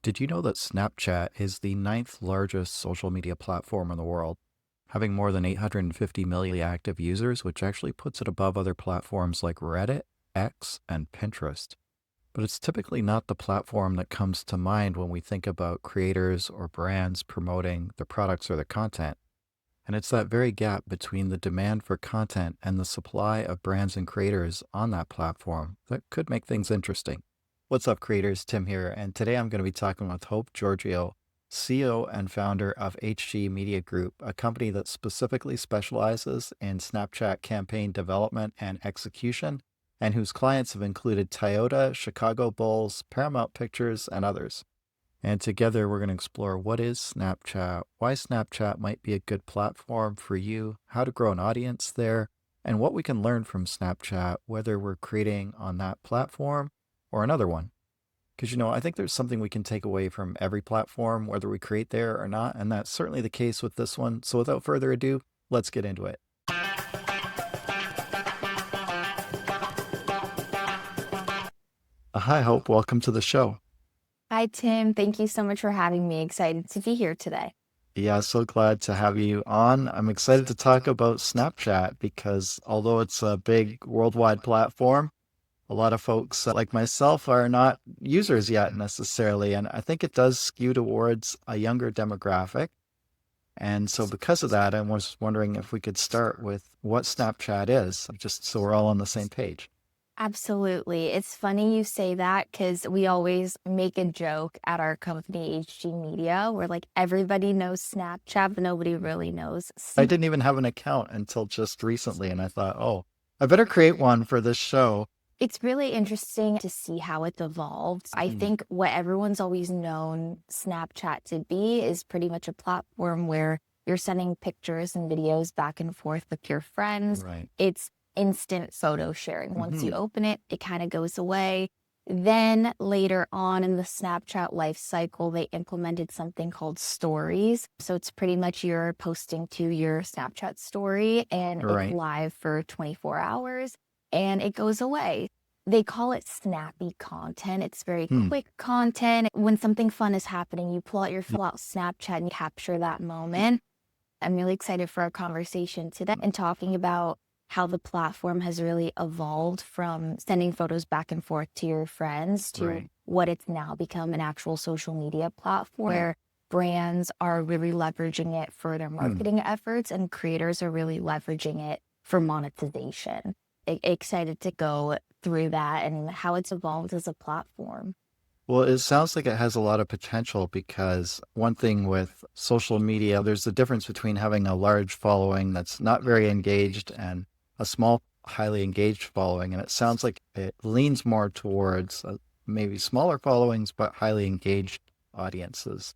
Did you know that Snapchat is the ninth largest social media platform in the world, having more than 850 million active users, which actually puts it above other platforms like Reddit, X, and Pinterest? But it's typically not the platform that comes to mind when we think about creators or brands promoting their products or their content. And it's that very gap between the demand for content and the supply of brands and creators on that platform that could make things interesting. What's up, creators? Tim here, and today I'm going to be talking with Hope Georgiou, CEO and founder of HG Media Group, a company that specifically specializes in Snapchat campaign development and execution, and whose clients have included Toyota, Chicago Bulls, Paramount Pictures, and others. And together we're going to explore what is Snapchat, why Snapchat might be a good platform for you, how to grow an audience there, and what we can learn from Snapchat, whether we're creating on that platform or another one. Because, I think there's something we can take away from every platform, whether we create there or not. And that's certainly the case with this one. So without further ado, let's get into it. Hi, Hope. Welcome to the show. Hi, Tim. Thank you so much for having me. Excited to be here today. Yeah, so glad to have you on. I'm excited to talk about Snapchat because although it's a big worldwide platform, a lot of folks like myself are not users yet necessarily. And I think it does skew towards a younger demographic. And so because of that, I was wondering if we could start with what Snapchat is, just so we're all on the same page. Absolutely. It's funny you say that because we always make a joke at our company, HG Media, where like everybody knows Snapchat, but nobody really knows. I didn't even have an account until just recently, and I thought, oh, I better create one for this show. It's really interesting to see how it's evolved. I think what everyone's always known Snapchat to be is pretty much a platform where you're sending pictures and videos back and forth with your friends. Right. It's instant photo sharing. Once you open it, it kind of goes away. Then later on in the Snapchat life cycle, they implemented something called stories. So it's pretty much you're posting to your Snapchat story and Right. it's live for 24 hours and it goes away. They call it snappy content. It's very quick content. When something fun is happening, you pull out your phone, out Snapchat and capture that moment. I'm really excited for our conversation today and talking about how the platform has really evolved from sending photos back and forth to your friends to what it's now become an actual social media platform where brands are really leveraging it for their marketing efforts and creators are really leveraging it for monetization. Excited to go through that and how it's evolved as a platform. Well, it sounds like it has a lot of potential because one thing with social media, there's a difference between having a large following that's not very engaged and a small, highly engaged following. And it sounds like it leans more towards maybe smaller followings, but highly engaged audiences.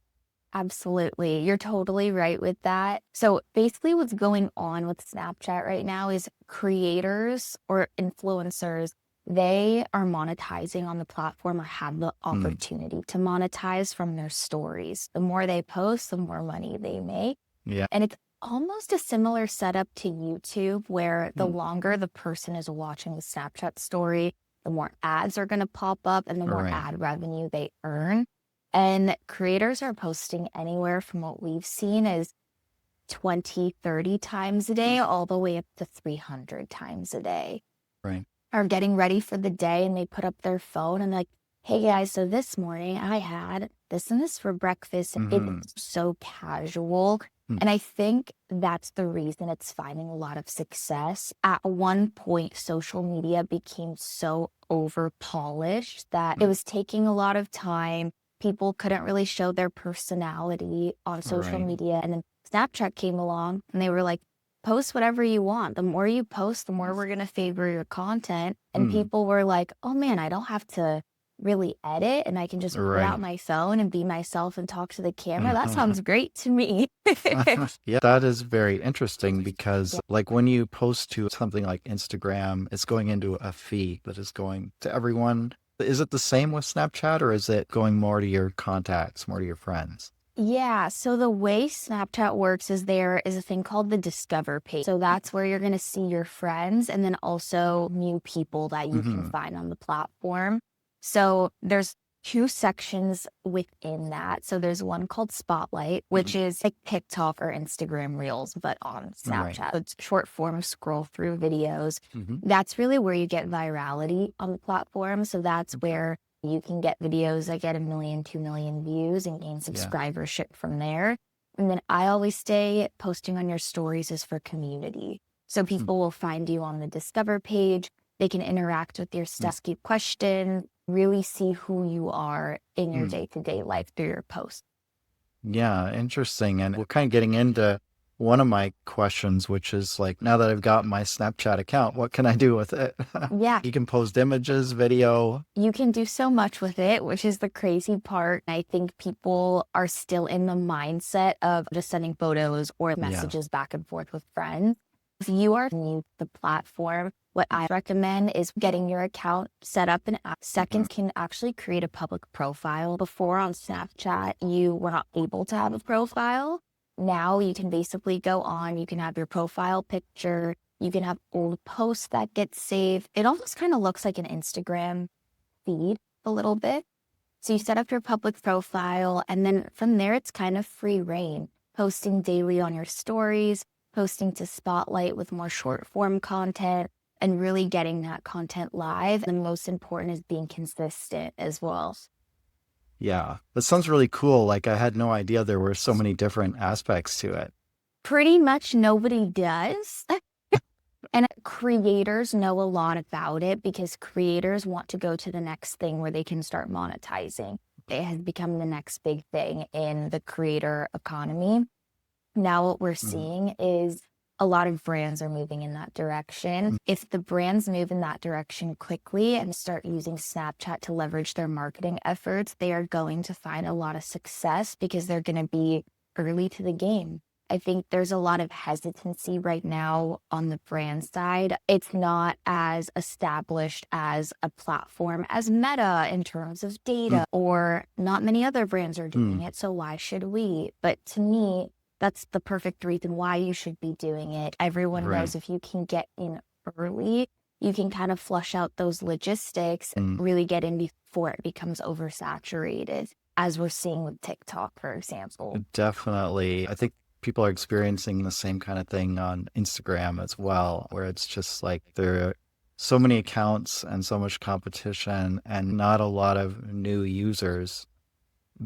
Absolutely. You're totally right with that. So basically what's going on with Snapchat right now is creators or influencers, they are monetizing on the platform or have the opportunity to monetize from their stories. The more they post, the more money they make. Yeah. And it's almost a similar setup to YouTube where the longer the person is watching the Snapchat story, the more ads are going to pop up and the more ad revenue they earn. And creators are posting anywhere from what we've seen is 20, 30 times a day, all the way up to 300 times a day. Right. Are getting ready for the day and they put up their phone and like, hey guys, so this morning I had this and this for breakfast. It's so casual. And I think that's the reason it's finding a lot of success. At one point, social media became so over polished that it was taking a lot of time. People couldn't really show their personality on social media. And then Snapchat came along and they were like, post whatever you want. The more you post, the more we're going to favor your content. And people were like, oh man, I don't have to really edit and I can just pull out my phone and be myself and talk to the camera. That sounds great to me. Yeah, that is very interesting because like when you post to something like Instagram, it's going into a feed that is going to everyone. Is it the same with Snapchat or is it going more to your contacts, more to your friends? Yeah, so the way Snapchat works is there is a thing called the Discover page. So that's where you're going to see your friends and then also new people that you can find on the platform. So there's two sections within that. So there's one called Spotlight, which is like TikTok or Instagram Reels, but on Right. Snapchat. So it's short form scroll through videos. Mm-hmm. That's really where you get virality on the platform. So that's where you can get videos that get 1 million, 2 million views and gain subscribership from there. And then I always say posting on your stories is for community. So people will find you on the Discover page. They can interact with your stuff, keep questions, really see who you are in your day-to-day life through your posts. Yeah, interesting. And we're kind of getting into one of my questions, which is like, now that I've got my Snapchat account, what can I do with it? Yeah. You can post images, video. You can do so much with it, which is the crazy part. I think people are still in the mindset of just sending photos or messages back and forth with friends. If you are new to the platform, what I recommend is getting your account set up and second can actually create a public profile. Before on Snapchat, you were not able to have a profile. Now you can basically go on, you can have your profile picture, you can have old posts that get saved. It almost kind of looks like an Instagram feed a little bit. So you set up your public profile, and then from there, it's kind of free reign, posting daily on your stories, posting to Spotlight with more short form content, and really getting that content live. And the most important is being consistent as well. Yeah, that sounds really cool. Like I had no idea there were so many different aspects to it. Pretty much nobody does. And creators know a lot about it because creators want to go to the next thing where they can start monetizing. It has become the next big thing in the creator economy. Now what we're seeing is a lot of brands are moving in that direction. If the brands move in that direction quickly and start using Snapchat to leverage their marketing efforts, they are going to find a lot of success because they're going to be early to the game. I think there's a lot of hesitancy right now on the brand side. It's not as established as a platform as Meta in terms of data, or not many other brands are doing it. So why should we? But to me, that's the perfect reason why you should be doing it. Everyone knows if you can get in early, you can kind of flush out those logistics and really get in before it becomes oversaturated, as we're seeing with TikTok, for example. Definitely. I think people are experiencing the same kind of thing on Instagram as well, where it's just like there are so many accounts and so much competition and not a lot of new users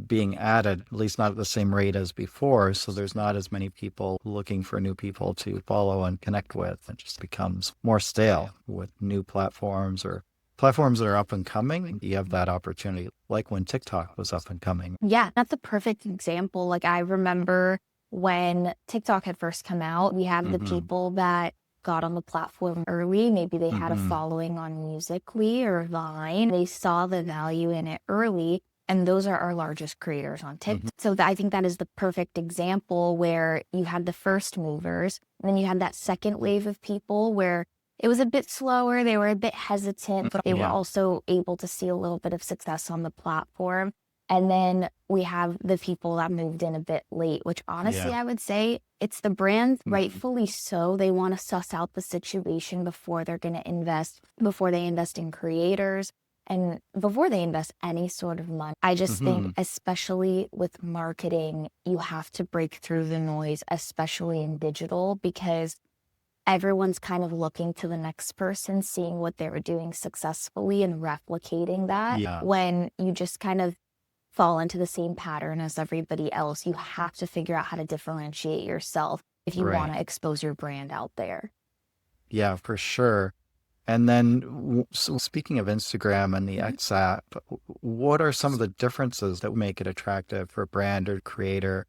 being added, at least not at the same rate as before. So there's not as many people looking for new people to follow and connect with. It just becomes more stale with new platforms or platforms that are up and coming. You have that opportunity, like when TikTok was up and coming. Yeah, that's a perfect example. Like I remember when TikTok had first come out, we had the people that got on the platform early. Maybe they had a following on Musical.ly or Vine. They saw the value in it early. And those are our largest creators on TikTok. So I think that is the perfect example where you had the first movers, and then you had that second wave of people where it was a bit slower. They were a bit hesitant, but they were also able to see a little bit of success on the platform. And then we have the people that moved in a bit late, which honestly, I would say it's the brands, rightfully so. They want to suss out the situation before they're going to invest, before they invest in creators and before they invest any sort of money. I just think, especially with marketing, you have to break through the noise, especially in digital, because everyone's kind of looking to the next person, seeing what they were doing successfully and replicating that. When you just kind of fall into the same pattern as everybody else, you have to figure out how to differentiate yourself if you want to expose your brand out there. Yeah, for sure. And then, so speaking of Instagram and the X app, what are some of the differences that make it attractive for a brand or creator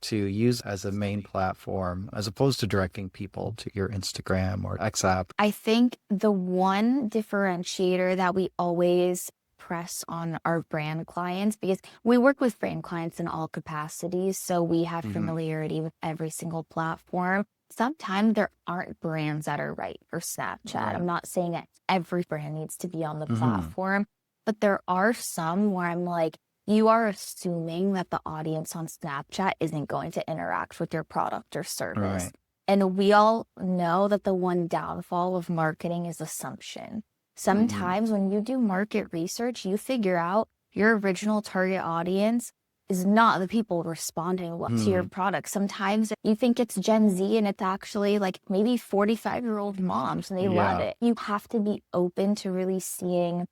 to use as a main platform, as opposed to directing people to your Instagram or X app? I think the one differentiator that we always press on our brand clients, because we work with brand clients in all capacities, so we have familiarity with every single platform. Sometimes there aren't brands that are right for Snapchat. I'm not saying that every brand needs to be on the platform, but there are some where I'm like, you are assuming that the audience on Snapchat isn't going to interact with your product or service. And we all know that the one downfall of marketing is assumption. Sometimes when you do market research, you figure out your original target audience is not the people responding to your product. Sometimes you think it's Gen Z and it's actually like maybe 45-year-old moms and they love it. You have to be open to really seeing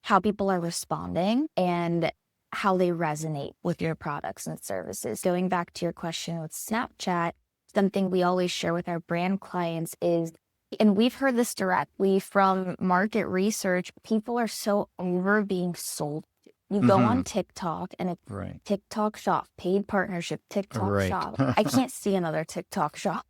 how people are responding and how they resonate with your products and services. Going back to your question with Snapchat, something we always share with our brand clients is, and we've heard this directly from market research, people are so over being sold. You go on TikTok and it's TikTok shop, paid partnership, TikTok shop. I can't see another TikTok shop.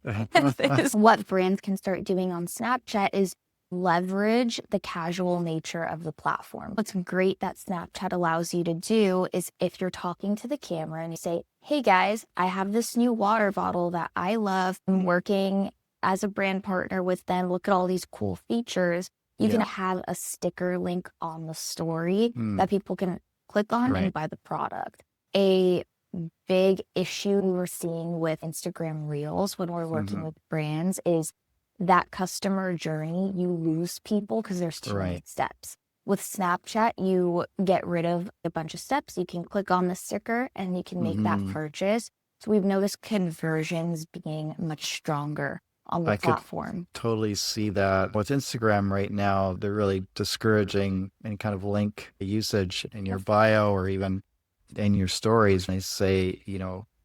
What brands can start doing on Snapchat is leverage the casual nature of the platform. What's great that Snapchat allows you to do is if you're talking to the camera and you say, hey guys, I have this new water bottle that I love. I'm working as a brand partner with them. Look at all these cool features. You can have a sticker link on the story that people can click on and buy the product. A big issue we were seeing with Instagram Reels when we're working with brands is that customer journey. You lose people because there's too many steps. With Snapchat, you get rid of a bunch of steps. You can click on the sticker and you can make that purchase. So we've noticed conversions being much stronger on the platform. Could totally see that. With Instagram right now, they're really discouraging any kind of link usage in your bio or even in your stories. They say,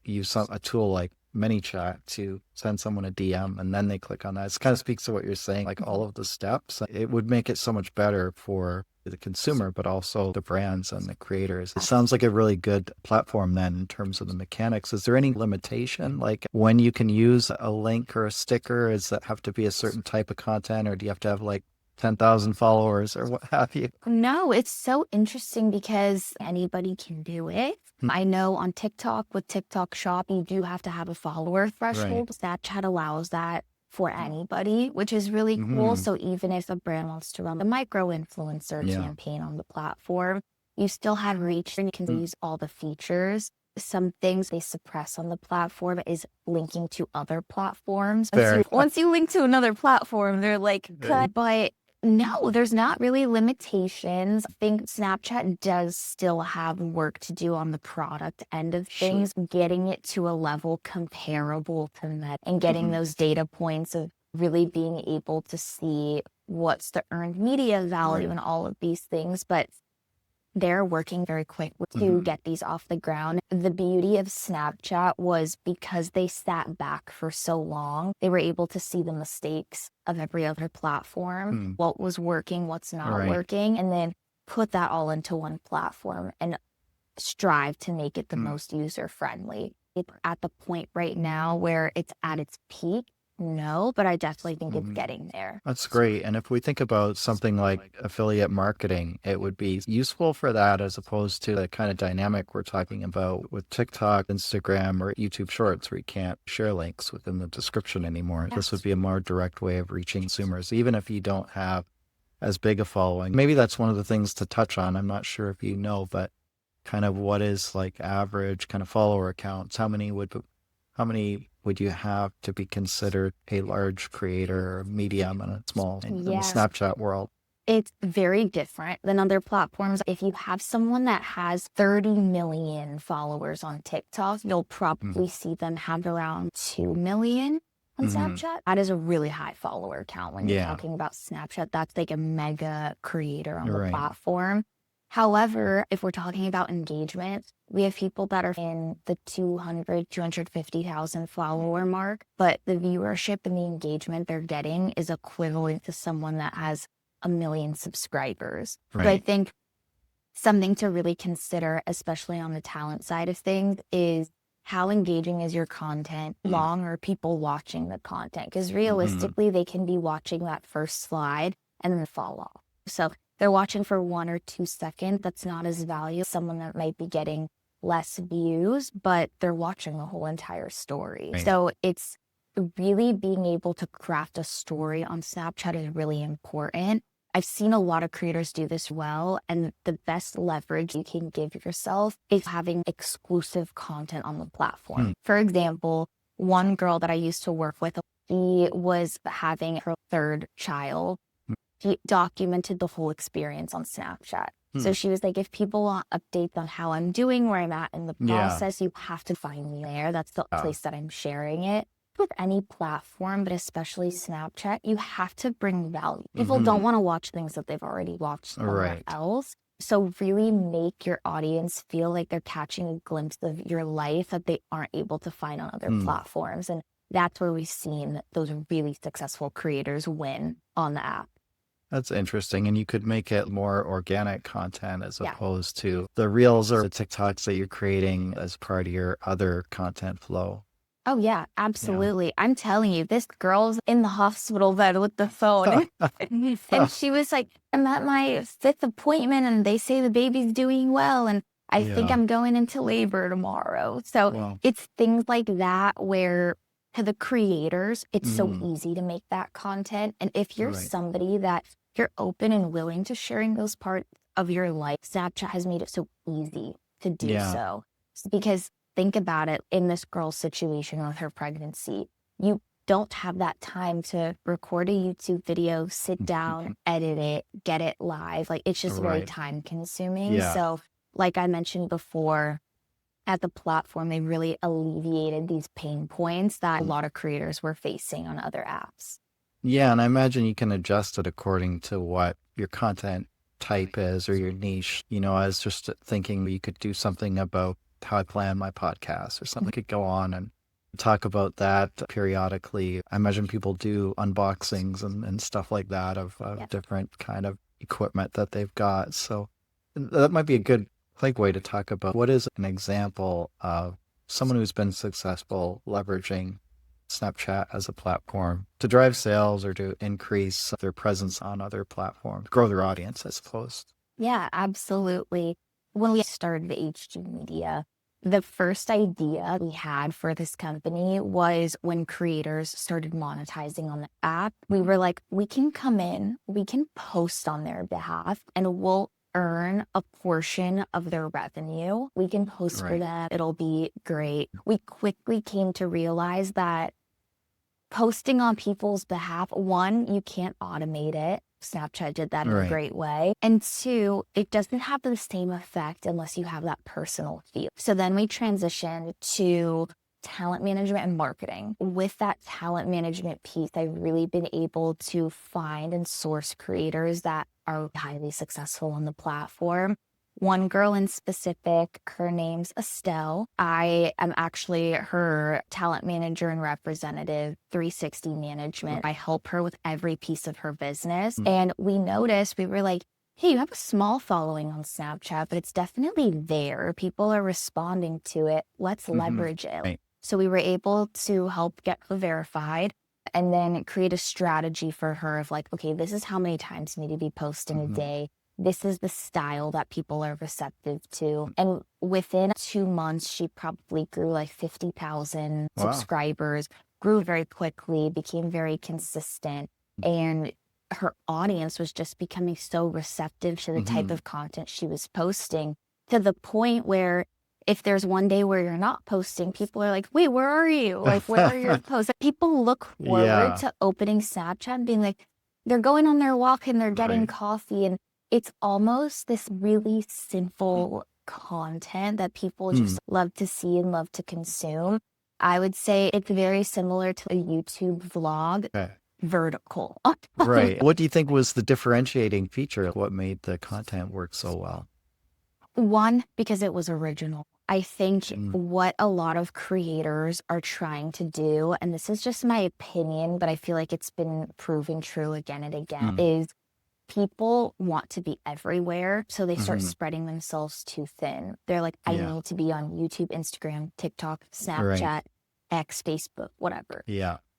use a tool like ManyChat to send someone a DM and then they click on that. It kind of speaks to what you're saying, like all of the steps. It would make it so much better for the consumer, but also the brands and the creators. It sounds like a really good platform then in terms of the mechanics. Is there any limitation, like when you can use a link or a sticker? Does that have to be a certain type of content, or do you have to have like 10,000 followers or what have you? No, it's so interesting because anybody can do it. I know on TikTok with TikTok Shop, you do have to have a follower threshold. Snapchat allows that for anybody, which is really cool. So even if a brand wants to run the micro influencer campaign on the platform, you still have reach and you can use all the features. Some things they suppress on the platform is linking to other platforms. Once you link to another platform, they're like, cut. But no, there's not really limitations. I think Snapchat does still have work to do on the product end of things, getting it to a level comparable to Meta and getting those data points of really being able to see what's the earned media value and all of these things. But they're working very quick to get these off the ground. The beauty of Snapchat was because they sat back for so long, they were able to see the mistakes of every other platform, what was working, what's not working, and then put that all into one platform and strive to make it the most user-friendly. It's at the point right now where it's at its peak. No, but I definitely think it's getting there. That's great. And if we think about something like affiliate marketing, it would be useful for that as opposed to the kind of dynamic we're talking about with TikTok, Instagram, or YouTube Shorts, where you can't share links within the description anymore. This would be a more direct way of reaching consumers, even if you don't have as big a following. Maybe that's one of the things to touch on. I'm not sure if you know, but kind of what is like average kind of follower accounts? How many would you have to be considered a large creator or medium in a small in the Snapchat world? It's very different than other platforms. If you have someone that has 30 million followers on TikTok, you'll probably see them have around 2 million on Snapchat. That is a really high follower count when you're talking about Snapchat. That's like a mega creator on the platform. However, if we're talking about engagement, we have people that are in the 200, 250,000 follower mark, but the viewership and the engagement they're getting is equivalent to someone that has 1 million subscribers. So I think something to really consider, especially on the talent side of things, is how engaging is your content? Long are people watching the content? Because realistically, they can be watching that first slide and then fall off. So they're watching for 1 or 2 seconds. That's not as valuable as someone that might be getting less views, but they're watching the whole entire story. So it's really being able to craft a story on Snapchat is really important. I've seen a lot of creators do this well, and the best leverage you can give yourself is having exclusive content on the platform. For example, one girl that I used to work with, she was having her 3rd child. She documented the whole experience on Snapchat. So she was like, if people want updates on how I'm doing, where I'm at in the process, you have to find me there. That's the place that I'm sharing it. With any platform, but especially Snapchat, you have to bring value. People don't want to watch things that they've already watched somewhere else. So really make your audience feel like they're catching a glimpse of your life that they aren't able to find on other platforms. And that's where we've seen those really successful creators win on the app. That's interesting. And you could make it more organic content as opposed to the reels or the TikToks that you're creating as part of your other content flow. Oh, yeah, absolutely. I'm telling you, this girl's in the hospital bed with the phone. And she was like, I'm at my 5th appointment and they say the baby's doing well. And I think I'm going into labor tomorrow. So it's things like that where to the creators, it's so easy to make that content. And if you're somebody that you're open and willing to sharing those parts of your life, Snapchat has made it so easy to do so. Because think about it, in this girl's situation with her pregnancy, you don't have that time to record a YouTube video, sit down, edit it, get it live. Like it's just very time consuming. So like I mentioned before, at the platform, they really alleviated these pain points that a lot of creators were facing on other apps. Yeah, and I imagine you can adjust it according to what your content type is or your niche. You know, I was just thinking you could do something about how I plan my podcast or something. Could go on and talk about that periodically. I imagine people do unboxings and stuff like that of different kind of equipment that they've got. So that might be a good way to talk about what is an example of someone who's been successful leveraging Snapchat as a platform to drive sales or to increase their presence on other platforms, grow their audience, I suppose. Yeah, absolutely. When we started HG Media, the first idea we had for this company was when creators started monetizing on the app. We were like, we can come in, we can post on their behalf, and we'll earn a portion of their revenue. We can post for them. It'll be great. We quickly came to realize that posting on people's behalf, one, you can't automate it. Snapchat did that in a great way. And two, it doesn't have the same effect unless you have that personal feel. So then we transitioned to talent management and marketing. With that talent management piece, I've really been able to find and source creators that are highly successful on the platform. One girl in specific, her name's Estelle. I am actually her talent manager and representative, 360 management. I help her with every piece of her business. And we noticed, we were like, hey, you have a small following on Snapchat, but it's definitely there. People are responding to it. Let's leverage it. So we were able to help get her verified and then create a strategy for her of like, okay, this is how many times you need to be posting a day. This is the style that people are receptive to. And within 2 months, she probably grew like 50,000 subscribers, grew very quickly, became very consistent. And her audience was just becoming so receptive to the type of content she was posting, to the point where if there's one day where you're not posting, people are like, wait, where are you? Like, where are your posts? People look forward to opening Snapchat and being like, they're going on their walk and they're getting coffee. And it's almost this really simple content that people just love to see and love to consume. I would say it's very similar to a YouTube vlog, vertical. What do you think was the differentiating feature? What made the content work so well? One, because it was original. I think what a lot of creators are trying to do, and this is just my opinion, but I feel like it's been proven true again and again, is people want to be everywhere, so they start spreading themselves too thin. They're like, I need to be on YouTube, Instagram, TikTok, Snapchat, X, Facebook, whatever.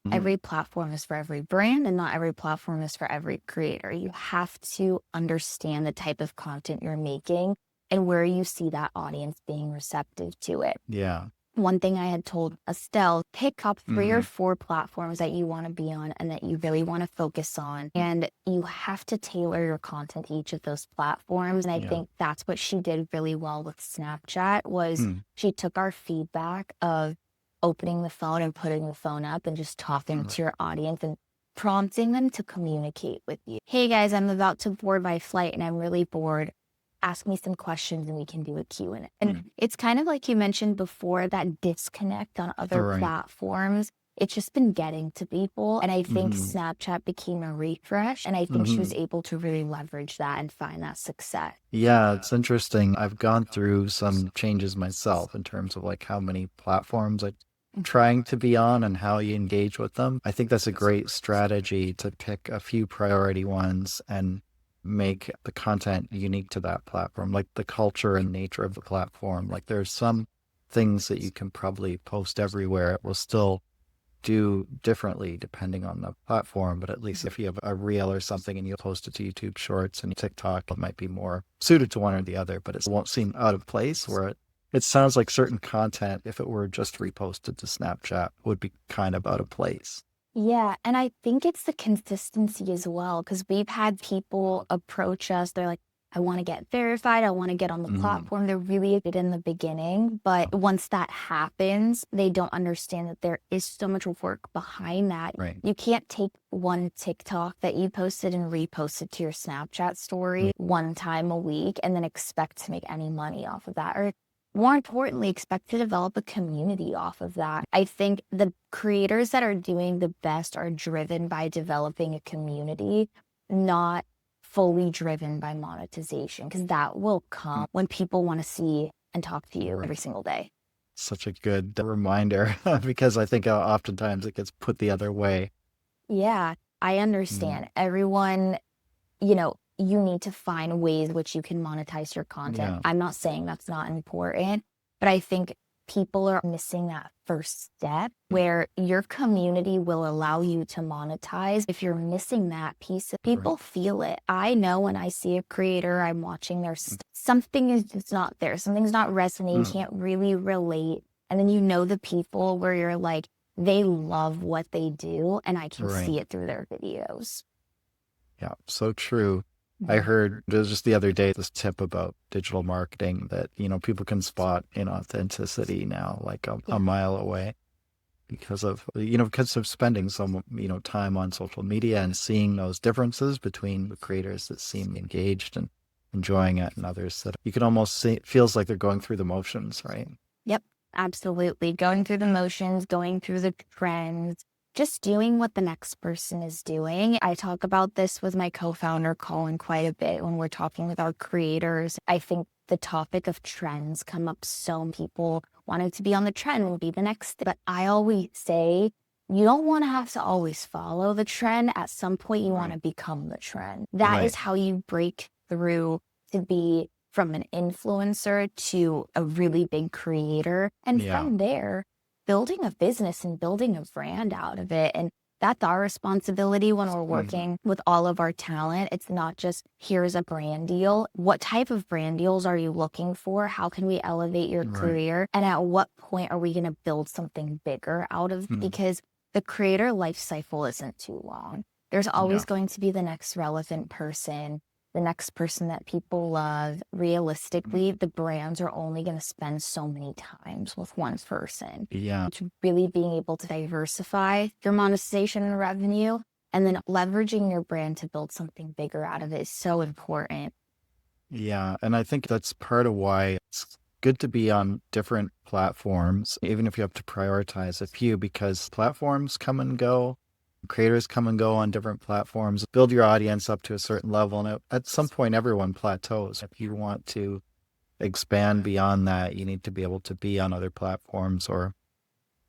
Every platform is for every brand, and not every platform is for every creator. You have to understand the type of content you're making and where you see that audience being receptive to it. One thing I had told Estelle, pick up 3 or 4 platforms that you want to be on and that you really want to focus on. And you have to tailor your content to each of those platforms. And I think that's what she did really well with Snapchat was she took our feedback of opening the phone and putting the phone up and just talking to your audience and prompting them to communicate with you. Hey guys, I'm about to board my flight and I'm really bored. ask me some questions and we can do a Q&A. And it's kind of like you mentioned before, that disconnect on other platforms. It's just been getting to people. And I think Snapchat became a refresh. And I think she was able to really leverage that and find that success. Yeah, it's interesting. I've gone through some changes myself in terms of like how many platforms I'm trying to be on and how you engage with them. I think that's a great strategy to pick a few priority ones and make the content unique to that platform, like the culture and nature of the platform. Like there's some things that you can probably post everywhere. It will still do differently depending on the platform, but at least if you have a reel or something and you post it to YouTube Shorts and TikTok, it might be more suited to one or the other, but it won't seem out of place. Where it sounds like certain content, if it were just reposted to Snapchat, would be kind of out of place. Yeah, and I think it's the consistency as well, because we've had people approach us. They're like, I want to get verified. I want to get on the platform. They're really good in the beginning. But once that happens, they don't understand that there is so much work behind that. Right. You can't take one TikTok that you posted and repost it to your Snapchat story one time a week and then expect to make any money off of that. Or more importantly, expect to develop a community off of that. I think the creators that are doing the best are driven by developing a community, not fully driven by monetization, because that will come when people want to see and talk to you every single day. Such a good reminder because I think oftentimes it gets put the other way. Yeah, I understand. Everyone, you need to find ways which you can monetize your content. Yeah. I'm not saying that's not important, but I think people are missing that first step where your community will allow you to monetize. If you're missing that piece, people feel it. I know when I see a creator, I'm watching their something is just not there. Something's not resonating, can't really relate. And then the people where you're like, they love what they do, and I can see it through their videos. Yeah, so true. I heard just the other day this tip about digital marketing that, people can spot inauthenticity now, like a mile away because of spending some, time on social media and seeing those differences between the creators that seem engaged and enjoying it and others that you can almost see, it feels like they're going through the motions, right? Yep, absolutely. Going through the motions, going through the trends, just doing what the next person is doing. I talk about this with my co-founder, Colin, quite a bit when we're talking with our creators. I think the topic of trends come up, so many people wanting to be on the trend and be the next. But I always say, you don't want to have to always follow the trend. At some point, you want to become the trend. That is how you break through to be from an influencer to a really big creator. And from there, building a business and building a brand out of it. And that's our responsibility when we're working with all of our talent. It's not just, here's a brand deal. What type of brand deals are you looking for? How can we elevate your career? And at what point are we going to build something bigger out of it? Because the creator life cycle isn't too long. There's always going to be the next relevant person, the next person that people love. Realistically, the brands are only going to spend so many times with one person. Yeah. To really being able to diversify your monetization and revenue, and then leveraging your brand to build something bigger out of it is so important. Yeah. And I think that's part of why it's good to be on different platforms, even if you have to prioritize a few, because platforms come and go. Creators come and go on different platforms. Build your audience up to a certain level, and at some point everyone plateaus. If you want to expand beyond that, you need to be able to be on other platforms, or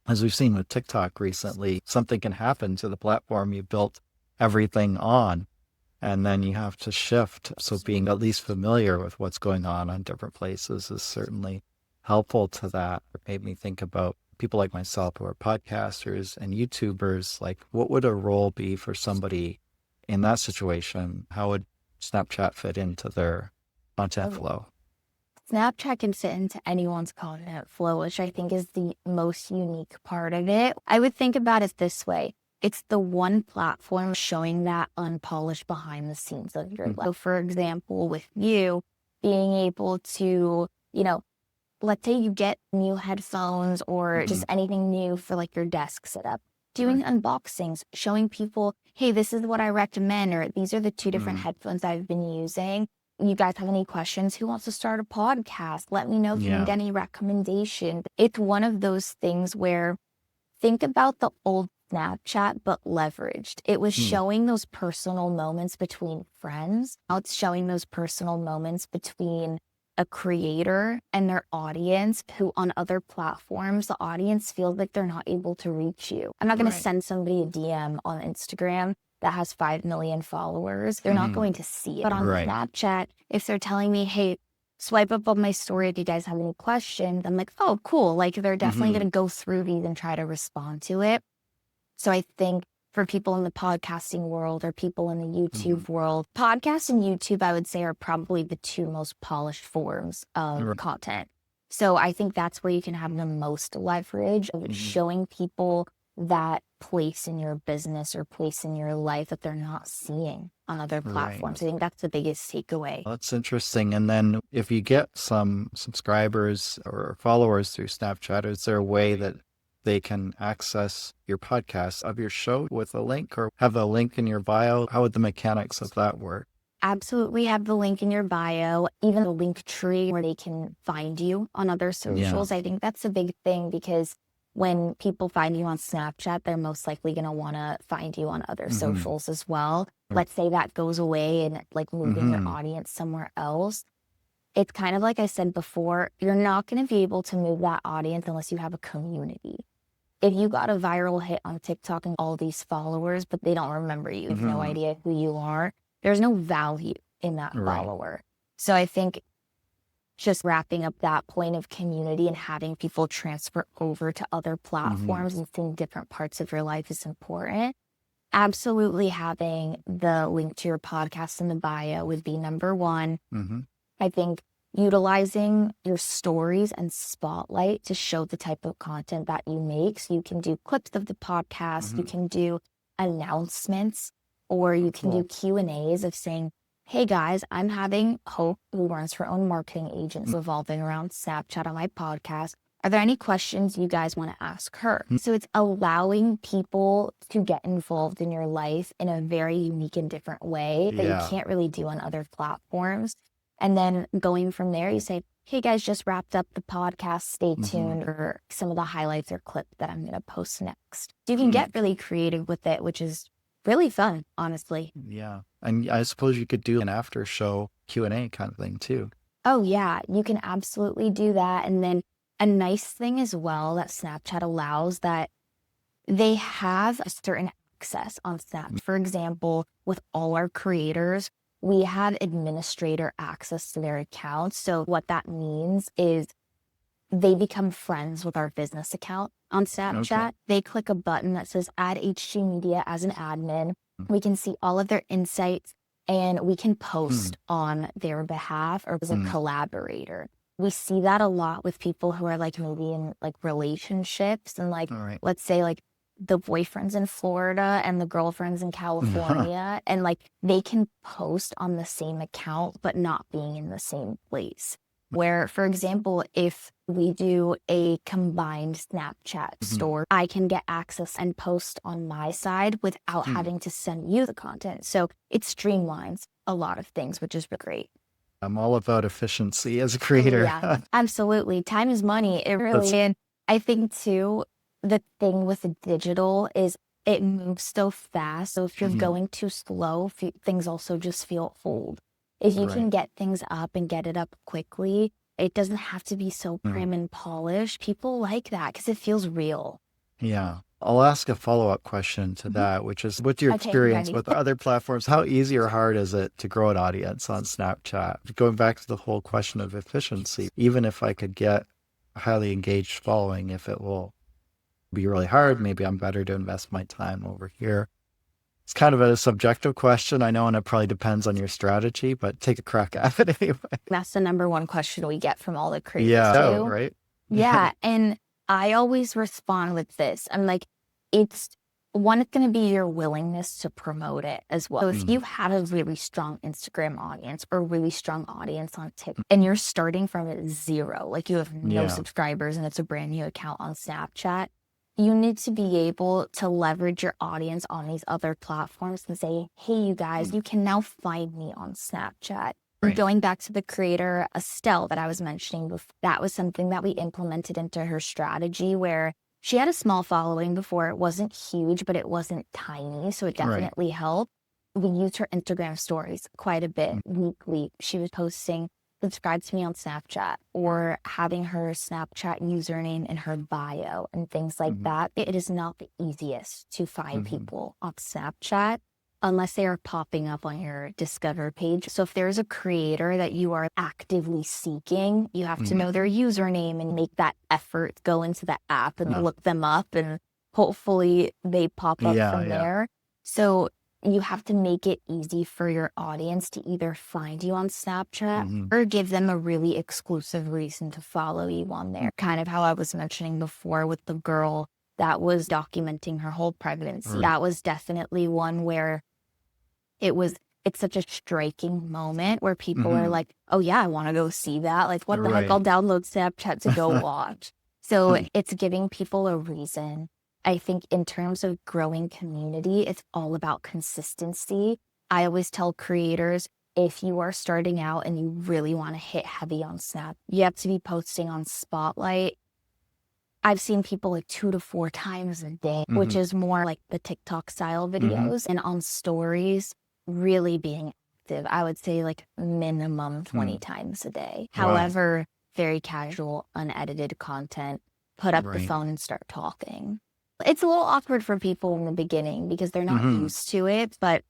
as we've seen with TikTok recently, something can happen to the platform you built everything on, and then you have to shift. So being at least familiar with what's going on different places is certainly helpful to that. It made me think about people like myself who are podcasters and YouTubers. Like, what would a role be for somebody in that situation? How would Snapchat fit into their content flow? Snapchat can fit into anyone's content flow, which I think is the most unique part of it. I would think about it this way. It's the one platform showing that unpolished behind the scenes of your life. So for example, with you being able to, let's say you get new headphones or just anything new for like your desk setup, doing unboxings, showing people, hey, this is what I recommend, or these are the two different headphones I've been using. you guys have any questions? Who wants to start a podcast? Let me know if you need Yeah. any recommendations. It's one of those things where think about the old Snapchat, but leveraged. It was showing those personal moments between friends. Now it's showing those personal moments between a creator and their audience, who on other platforms, the audience feels like they're not able to reach you. I'm not going to send somebody a DM on Instagram that has 5 million followers. They're not going to see it. But on Snapchat, if they're telling me, hey, swipe up on my story if you guys have any questions, I'm like, oh, cool. Like, they're definitely going to go through these and try to respond to it. So I think for people in the podcasting world or people in the YouTube world, podcast and YouTube, I would say, are probably the two most polished forms of content. So I think that's where you can have the most leverage of showing people that place in your business or place in your life that they're not seeing on other platforms. I think that's the biggest takeaway. That's interesting. And then if you get some subscribers or followers through Snapchat, is there a way that they can access your podcast of your show with a link, or have a link in your bio? How would the mechanics of that work? Absolutely have the link in your bio, even the link tree where they can find you on other socials. I think that's a big thing, because when people find you on Snapchat, they're most likely going to want to find you on other socials as well. Let's say that goes away and like moving your audience somewhere else. It's kind of like I said before, you're not going to be able to move that audience unless you have a community. If you got a viral hit on TikTok and all these followers, but they don't remember you, have no idea who you are, there's no value in that follower. So I think just wrapping up that point of community and having people transfer over to other platforms and seeing different parts of your life is important. Absolutely having the link to your podcast in the bio would be number one. I think utilizing your stories and spotlight to show the type of content that you make. So you can do clips of the podcast, you can do announcements, or you can do Q&As of saying, hey guys, I'm having Hope, who runs her own marketing agency revolving around Snapchat, on my podcast. Are there any questions you guys want to ask her? So it's allowing people to get involved in your life in a very unique and different way that you can't really do on other platforms. And then going from there, you say, hey guys, just wrapped up the podcast, stay tuned, or some of the highlights or clips that I'm going to post next. So you can get really creative with it, which is really fun, honestly. Yeah. And I suppose you could do an after show Q&A kind of thing too. Oh yeah, you can absolutely do that. And then a nice thing as well that Snapchat allows, that they have a certain access on Snap. For example, with all our creators, we have administrator access to their accounts. So what that means is they become friends with our business account on Snapchat. They click a button that says add HG Media as an admin. We can see all of their insights and we can post on their behalf or as a collaborator. We see that a lot with people who are like maybe in like relationships and like, let's say like the boyfriend's in Florida and the girlfriend's in California, and like they can post on the same account, but not being in the same place. Where, for example, if we do a combined Snapchat store, I can get access and post on my side without having to send you the content. So it streamlines a lot of things, which is really great. I'm all about efficiency as a creator. Yeah, absolutely. Time is money. It really is. And I think too, the thing with the digital is it moves so fast. So if you're going too slow, things also just feel old. If you can get things up and get it up quickly, it doesn't have to be so prim and polished. People like that because it feels real. Yeah. I'll ask a follow-up question to that, which is, what's your experience with other platforms? How easy or hard is it to grow an audience on Snapchat? Going back to the whole question of efficiency, even if I could get a highly engaged following, if it will be really hard, maybe I'm better to invest my time over here. It's kind of a subjective question, I know, and it probably depends on your strategy, but take a crack at it anyway. That's the number one question we get from all the creators too. Right? Yeah, and I always respond with this. I'm like, it's going to be your willingness to promote it as well. So if you have a really strong Instagram audience or really strong audience on TikTok and you're starting from zero, like you have no subscribers and it's a brand new account on Snapchat, you need to be able to leverage your audience on these other platforms and say, hey, you guys, you can now find me on Snapchat. Right. Going back to the creator Estelle that I was mentioning before, that was something that we implemented into her strategy where she had a small following before. It wasn't huge, but it wasn't tiny. So it Right. definitely helped. We used her Instagram stories quite a bit weekly. She was posting, subscribe to me on Snapchat, or having her Snapchat username in her bio and things like that. It is not the easiest to find people on Snapchat unless they are popping up on your Discover page. So if there's a creator that you are actively seeking, you have to know their username and make that effort, go into the app and look them up, and hopefully they pop up from there. So you have to make it easy for your audience to either find you on Snapchat or give them a really exclusive reason to follow you on there. Kind of how I was mentioning before with the girl that was documenting her whole pregnancy. That was definitely one where it's such a striking moment where people are like, oh yeah, I want to go see that. Like, what the heck? I'll download Snapchat to go watch. So it's giving people a reason. I think in terms of growing community, it's all about consistency. I always tell creators, if you are starting out and you really want to hit heavy on Snap, you have to be posting on Spotlight. I've seen people like 2 to 4 times a day, which is more like the TikTok style videos, and on stories, really being active. I would say like minimum 20 times a day. Wow. However, very casual, unedited content, put up the phone and start talking. It's a little awkward for people in the beginning because they're not used to it, but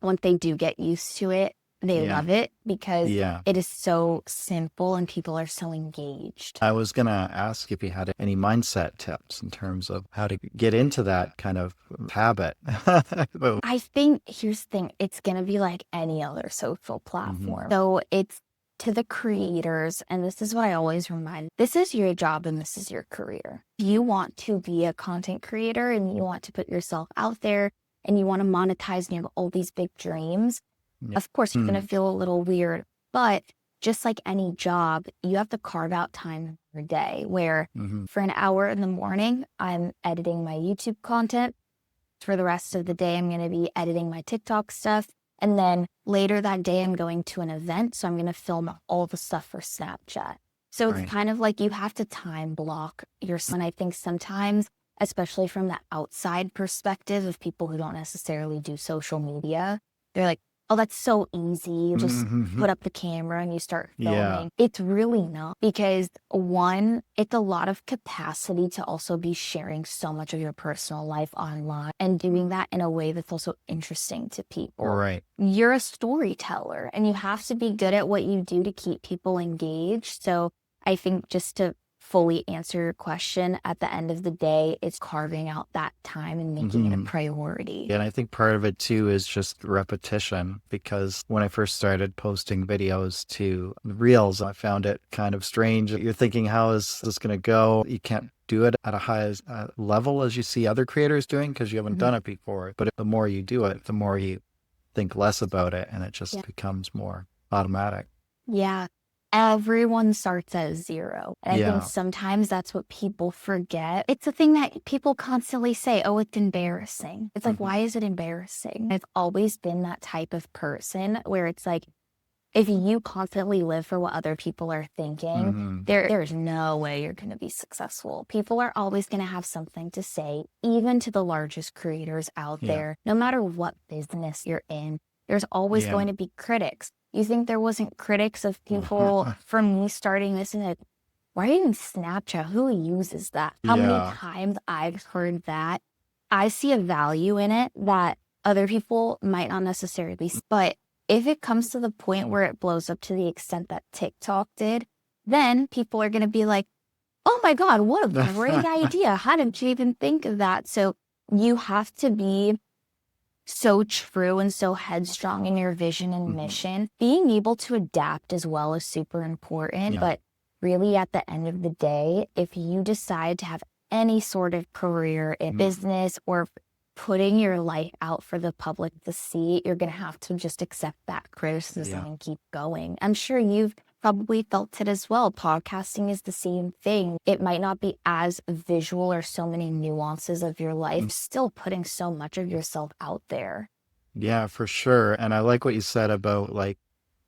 once they do get used to it, they love it because it is so simple and people are so engaged. I was going to ask if you had any mindset tips in terms of how to get into that kind of habit. I think, here's the thing, it's going to be like any other social platform. So it's to the creators, and this is what I always remind, this is your job and this is your career. If you want to be a content creator and you want to put yourself out there and you want to monetize and you have all these big dreams, of course, you're going to feel a little weird, but just like any job, you have to carve out time per day where for an hour in the morning, I'm editing my YouTube content. For the rest of the day, I'm going to be editing my TikTok stuff. And then later that day, I'm going to an event. So I'm going to film all the stuff for Snapchat. So it's kind of like you have to time block yourself. And I think sometimes, especially from the outside perspective of people who don't necessarily do social media, they're like, oh, that's so easy. You just put up the camera and you start filming. It's really not, because one, it's a lot of capacity to also be sharing so much of your personal life online and doing that in a way that's also interesting to people. Right. You're a storyteller and you have to be good at what you do to keep people engaged. So I think just to fully answer your question, at the end of the day, it's carving out that time and making it a priority. And I think part of it too is just repetition, because when I first started posting videos to Reels, I found it kind of strange. You're thinking, how is this going to go? You can't do it at a high level as you see other creators doing because you haven't done it before. But the more you do it, the more you think less about it, and it just becomes more automatic. Yeah. Everyone starts at 0. And I think sometimes that's what people forget. It's a thing that people constantly say, oh, it's embarrassing. It's like, why is it embarrassing? I've always been that type of person where it's like, if you constantly live for what other people are thinking, there's no way you're going to be successful. People are always going to have something to say, even to the largest creators out there. No matter what business you're in, there's always going to be critics. You think there wasn't critics of people from me starting this and like, why are you in Snapchat? Who uses that? How many times I've heard that? I see a value in it that other people might not necessarily see. But if it comes to the point where it blows up to the extent that TikTok did, then people are going to be like, oh my God, what a great idea. How did you even think of that? So you have to be so true and so headstrong in your vision and mission. Being able to adapt as well is super important. But really, at the end of the day, if you decide to have any sort of career in business or putting your life out for the public to see, you're going to have to just accept that criticism and keep going. I'm sure you've probably felt it as well. Podcasting is the same thing. It might not be as visual or so many nuances of your life, still putting so much of yourself out there. Yeah, for sure. And I like what you said about like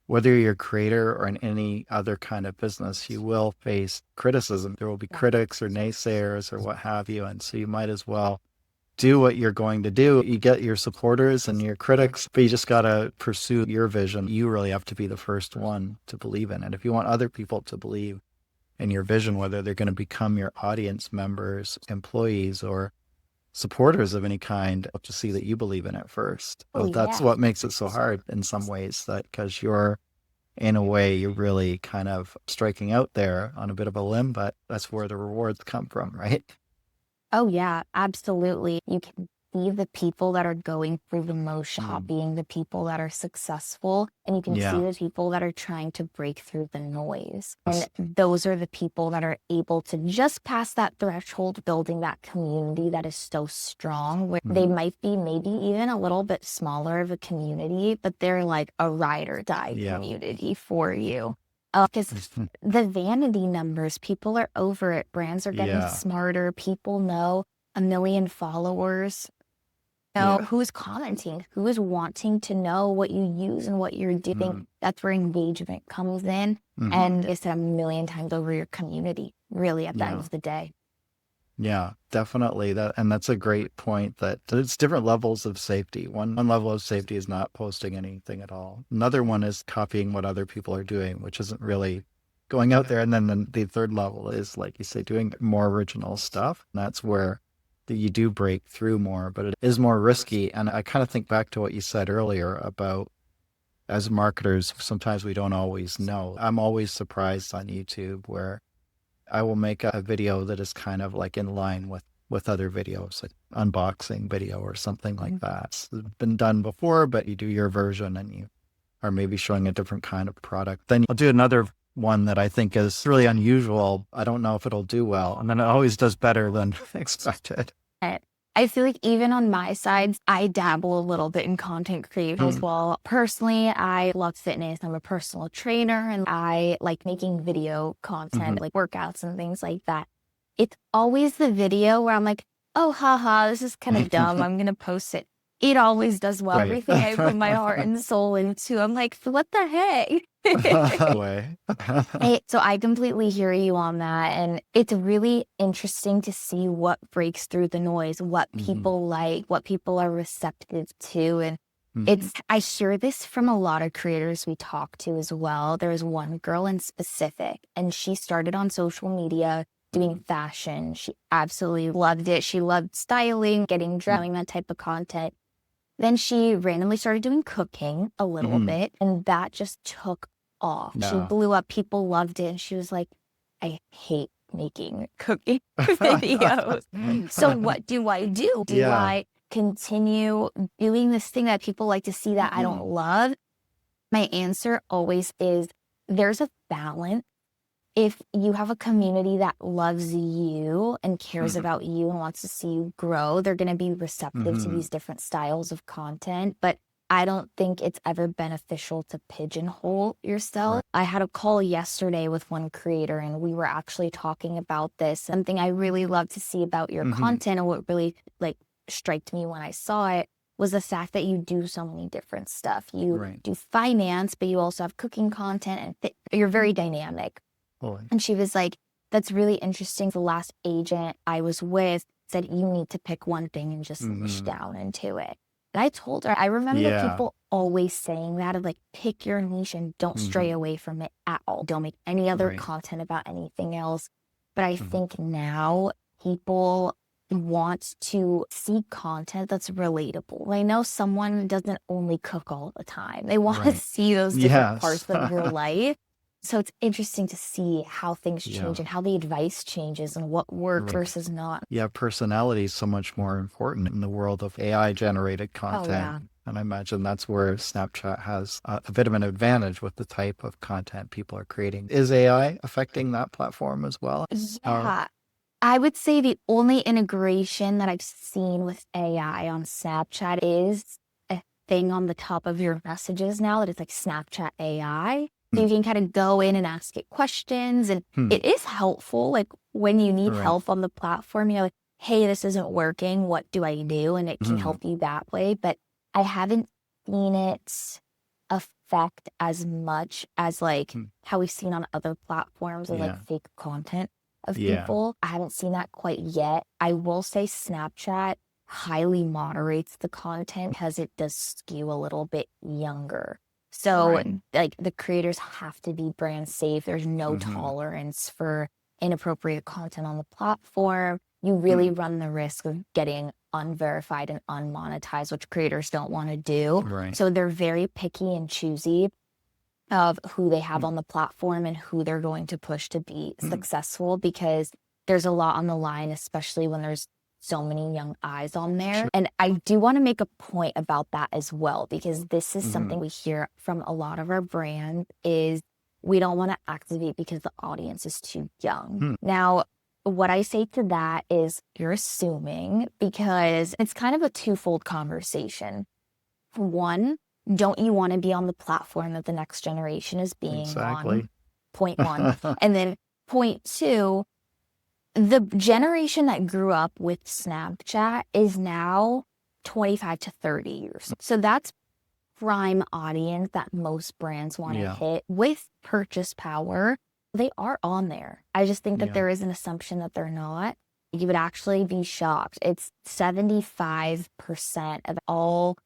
whether you're a creator or in any other kind of business, you will face criticism. There will be critics or naysayers or what have you. And so you might as well do what you're going to do. You get your supporters and your critics, but you just got to pursue your vision. You really have to be the first one to believe in it. If you want other people to believe in your vision, whether they're going to become your audience members, employees, or supporters of any kind, to see that you believe in it first. Oh, That's yeah. what makes it so hard in some ways, that because you're, in a way, you're really kind of striking out there on a bit of a limb, but that's where the rewards come from, right? Oh, yeah, absolutely. You can see the people that are going through the motion, copying the people that are successful, and you can see Yeah. the people that are trying to break through the noise. And those are the people that are able to just pass that threshold, building that community that is so strong, where they might be maybe even a little bit smaller of a community, but they're like a ride or die community for you. Because the vanity numbers, people are over it. Brands are getting smarter. People know 1 million followers. Know who's commenting, who is wanting to know what you use and what you're doing. That's where engagement comes in. And it's 1 million times over your community, really, at the end of the day. Yeah, definitely. That's a great point, that it's different levels of safety. One level of safety is not posting anything at all. Another one is copying what other people are doing, which isn't really going out there. And then the third level is, like you say, doing more original stuff. And that's where you do break through more, but it is more risky. And I kind of think back to what you said earlier about, as marketers, sometimes we don't always know. I'm always surprised on YouTube where I will make a video that is kind of like in line with other videos, like unboxing video or something like that. It's been done before, but you do your version and you are maybe showing a different kind of product. Then I'll do another one that I think is really unusual. I don't know if it'll do well. And then it always does better than expected. I feel like even on my sides, I dabble a little bit in content creation as well. Personally, I love fitness. I'm a personal trainer and I like making video content, like workouts and things like that. It's always the video where I'm like, oh, haha, this is kind of dumb. I'm going to post it. It always does well. Everything I put my heart and soul into, I'm like, what the heck? So I completely hear you on that. And it's really interesting to see what breaks through the noise, what people like, what people are receptive to. And I share this from a lot of creators we talk to as well. There's one girl in specific, and she started on social media doing fashion. She absolutely loved it. She loved styling, getting drawing, that type of content. Then she randomly started doing cooking a little bit, and that just took off. She blew up. People loved it. And she was like, I hate making cooking videos. So what do I do? Do I continue doing this thing that people like to see that I don't love? My answer always is, there's a balance. If you have a community that loves you and cares about you and wants to see you grow, they're going to be receptive to these different styles of content. But I don't think it's ever beneficial to pigeonhole yourself. I had a call yesterday with one creator, and we were actually talking about this. Something I really love to see about your content, and what really like struck me when I saw it, was the fact that you do so many different stuff. You do finance, but you also have cooking content, and you're very dynamic. And she was like, that's really interesting. The last agent I was with said, you need to pick one thing and just niche down into it. And I told her, I remember people always saying that, of like, pick your niche and don't stray away from it at all. Don't make any other content about anything else. But I think now people want to see content that's relatable. I know someone doesn't only cook all the time. They want to see those different parts of your life. So it's interesting to see how things change and how the advice changes and what works versus not. Yeah, personality is so much more important in the world of AI-generated content. And I imagine that's where Snapchat has a bit of an advantage with the type of content people are creating. Is AI affecting that platform as well? Yeah. I would say the only integration that I've seen with AI on Snapchat is a thing on the top of your messages now that is like Snapchat AI. So you can kind of go in and ask it questions, and it is helpful. Like when you need help on the platform, you're like, hey, this isn't working. What do I do? And it can help you that way. But I haven't seen it affect as much as like how we've seen on other platforms of like Yeah. fake content of Yeah. people. I haven't seen that quite yet. I will say Snapchat highly moderates the content because it does skew a little bit younger. So Right. like the creators have to be brand safe. There's no Mm-hmm. tolerance for inappropriate content on the platform. You really run the risk of getting unverified and unmonetized, which creators don't want to do. Right. So they're very picky and choosy of who they have on the platform and who they're going to push to be successful, because there's a lot on the line, especially when there's so many young eyes on there. Sure. And I do want to make a point about that as well, because this is something we hear from a lot of our brands is we don't want to activate because the audience is too young. Now, what I say to that is you're assuming, because it's kind of a twofold conversation. One, don't you want to be on the platform that the next generation is being Exactly. on? Point one. And then point two, the generation that grew up with Snapchat is now 25 to 30 years. So that's prime audience that most brands want to Yeah. hit with purchase power. They are on there. I just think that Yeah. there is an assumption that they're not. You would actually be shocked. It's 75% of all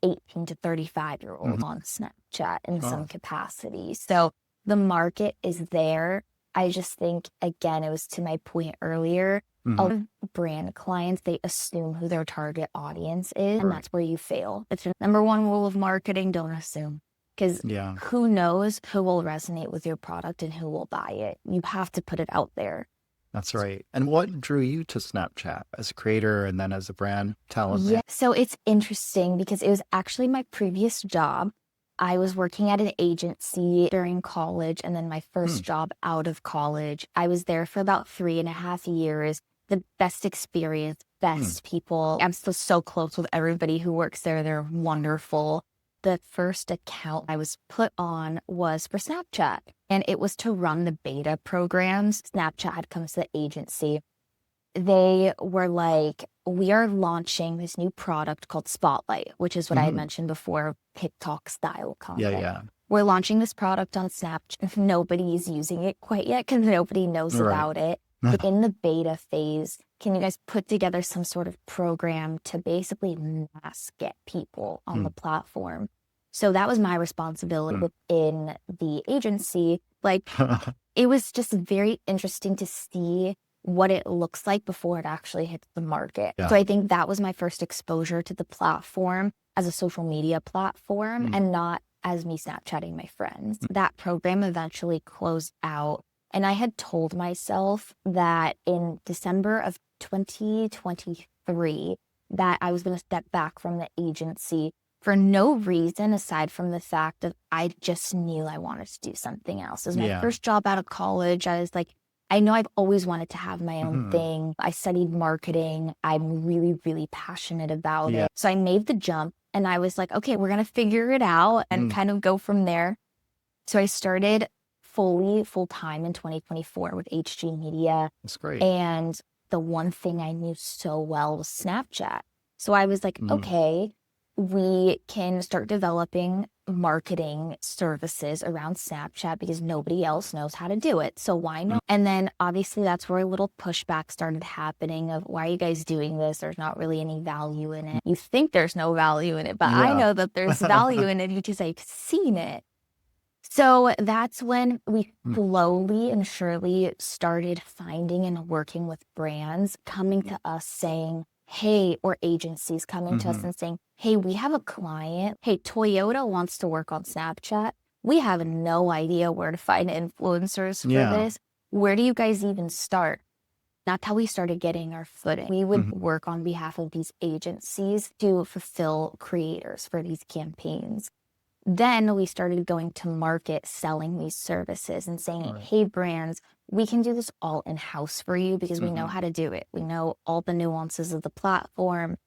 18 to 35-year-olds on Snapchat in some capacity. So the market is there. I just think, again, it was to my point earlier, a lot of brand clients, they assume who their target audience is, and that's where you fail. It's the number one rule of marketing, don't assume. Because Yeah. who knows who will resonate with your product and who will buy it. You have to put it out there. That's right. And what drew you to Snapchat as a creator and then as a brand talent Yeah, man? so it's interesting because it was actually my previous job. I was working at an agency during college, and then my first job out of college. I was there for about 3.5 years. The best experience, best people. I'm still so close with everybody who works there. They're wonderful. The first account I was put on was for Snapchat, and it was to run the beta programs. Snapchat had come to the agency. They were like, we are launching this new product called Spotlight, which is what I had mentioned before, TikTok style content. Yeah. We're launching this product on Snapchat. Nobody's using it quite yet because nobody knows Right. about it. But in the beta phase, can you guys put together some sort of program to basically mass get people on the platform? So that was my responsibility within the agency. Like, it was just very interesting to see what it looks like before it actually hits the market. Yeah. So I think that was my first exposure to the platform as a social media platform and not as me Snapchatting my friends. That program eventually closed out, and I had told myself that in December of 2023 that I was going to step back from the agency for no reason aside from the fact that I just knew I wanted to do something else. It was my first job out of college. I was like, I know I've always wanted to have my own thing. I studied marketing. I'm really, really passionate about it. So I made the jump, and I was like, okay, we're going to figure it out and kind of go from there. So I started full-time in 2024 with HG Media. That's great. And the one thing I knew so well was Snapchat. So I was like, okay, we can start developing marketing services around Snapchat because nobody else knows how to do it. So why not? And then obviously that's where a little pushback started happening of, why are you guys doing this? There's not really any value in it. You think there's no value in it, but I know that there's value in it because I've seen it. So that's when we slowly and surely started finding and working with brands coming to us saying, hey, or agencies coming to us and saying, hey, we have a client. Hey, Toyota wants to work on Snapchat. We have no idea where to find influencers for this. Where do you guys even start? That's how we started getting our footing. We would work on behalf of these agencies to fulfill creators for these campaigns. Then we started going to market, selling these services and saying, hey, brands, we can do this all in-house for you because we know how to do it. We know all the nuances of the platform,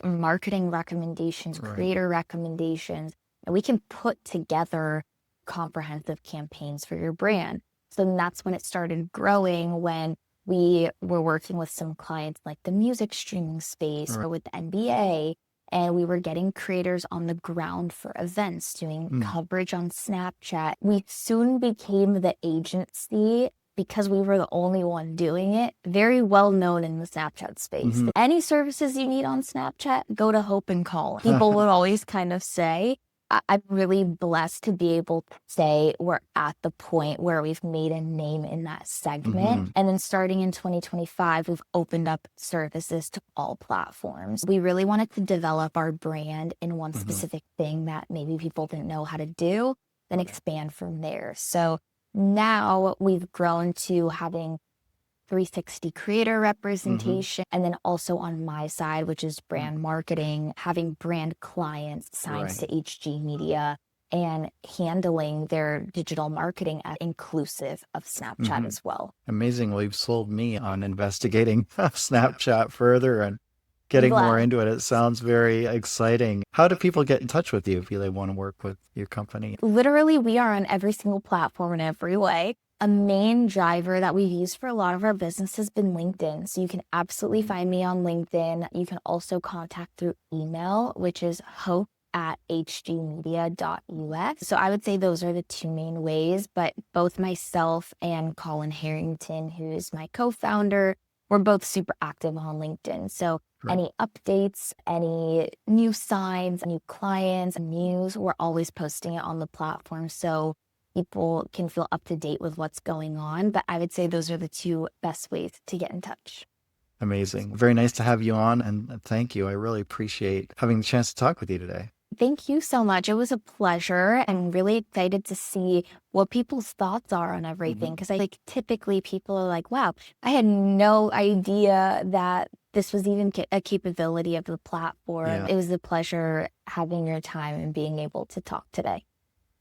marketing recommendations, creator recommendations, and we can put together comprehensive campaigns for your brand. So that's when it started growing, when we were working with some clients like the music streaming space or with the NBA. and we were getting creators on the ground for events, doing Mm. coverage on Snapchat. We soon became the agency because we were the only one doing it, very well known in the Snapchat space. Mhm. Any services you need on Snapchat, go to Hope and Call. People would always kind of say, I'm really blessed to be able to say we're at the point where we've made a name in that segment. Mhm. And then starting in 2025, we've opened up services to all platforms. We really wanted to develop our brand in one Mhm. specific thing that maybe people didn't know how to do, then expand from there. So now we've grown to having 360 creator representation, and then also on my side, which is brand marketing, having brand clients signed Right. to HG Media and handling their digital marketing inclusive of Snapchat as well. Amazingly, you've sold me on investigating Snapchat further and getting more Glad. into it. It sounds very exciting. How do people get in touch with you if they want to work with your company? Literally, we are on every single platform in every way. A main driver that we've used for a lot of our business has been LinkedIn. So you can absolutely find me on LinkedIn. You can also contact through email, which is hope@hgmedia.us. So I would say those are the two main ways, but both myself and Colin Harrington, who is my co-founder, we're both super active on LinkedIn. So Right. any updates, any new signs, new clients, news, we're always posting it on the platform so people can feel up to date with what's going on. But I would say those are the two best ways to get in touch. Amazing. Very nice to have you on, and thank you. I really appreciate having the chance to talk with you today. Thank you so much. It was a pleasure. I'm really excited to see what people's thoughts are on everything. Because typically people are like, wow, I had no idea that this was even a capability of the platform. Yeah. It was a pleasure having your time and being able to talk today.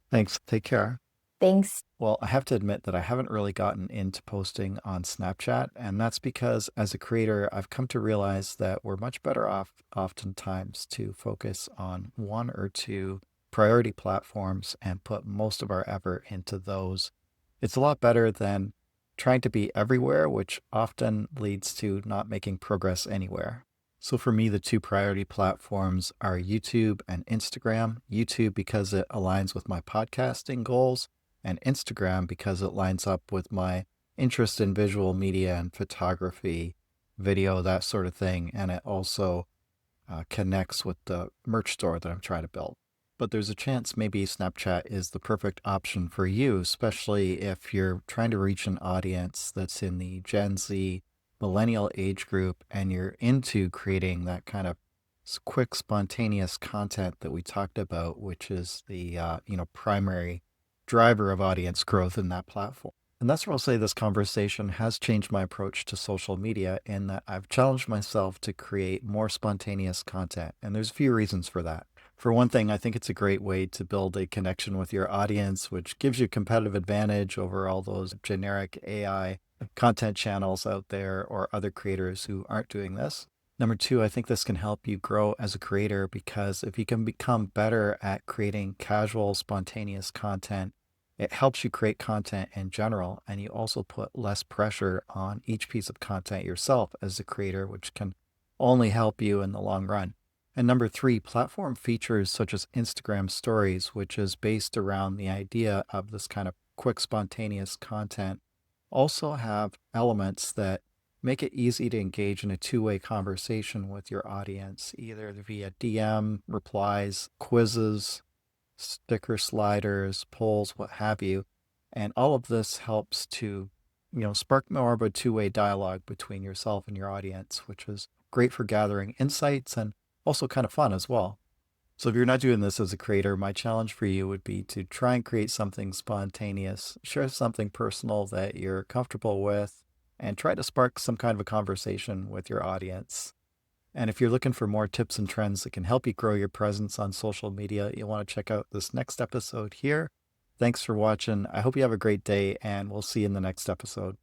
Thanks. Take care. Thanks. Well, I have to admit that I haven't really gotten into posting on Snapchat, and that's because as a creator, I've come to realize that we're much better off oftentimes to focus on one or two priority platforms and put most of our effort into those. It's a lot better than trying to be everywhere, which often leads to not making progress anywhere. So for me, the two priority platforms are YouTube and Instagram. YouTube because it aligns with my podcasting goals, and Instagram because it lines up with my interest in visual media and photography, video, that sort of thing. And it also connects with the merch store that I'm trying to build. But there's a chance maybe Snapchat is the perfect option for you, especially if you're trying to reach an audience that's in the Gen Z millennial age group and you're into creating that kind of quick, spontaneous content that we talked about, which is the primary driver of audience growth in that platform. And that's where I'll say this conversation has changed my approach to social media in that I've challenged myself to create more spontaneous content. And there's a few reasons for that. For one thing, I think it's a great way to build a connection with your audience, which gives you competitive advantage over all those generic AI content channels out there or other creators who aren't doing this. Number two, I think this can help you grow as a creator because if you can become better at creating casual, spontaneous content, it helps you create content in general, and you also put less pressure on each piece of content yourself as a creator, which can only help you in the long run. And number three, platform features such as Instagram Stories, which is based around the idea of this kind of quick, spontaneous content, also have elements that make it easy to engage in a two-way conversation with your audience, either via DM, replies, quizzes, sticker sliders, polls, what have you. And all of this helps to, spark more of a two-way dialogue between yourself and your audience, which is great for gathering insights and also kind of fun as well. So if you're not doing this as a creator, my challenge for you would be to try and create something spontaneous, share something personal that you're comfortable with, and try to spark some kind of a conversation with your audience. And if you're looking for more tips and trends that can help you grow your presence on social media, you'll want to check out this next episode here. Thanks for watching. I hope you have a great day, and we'll see you in the next episode.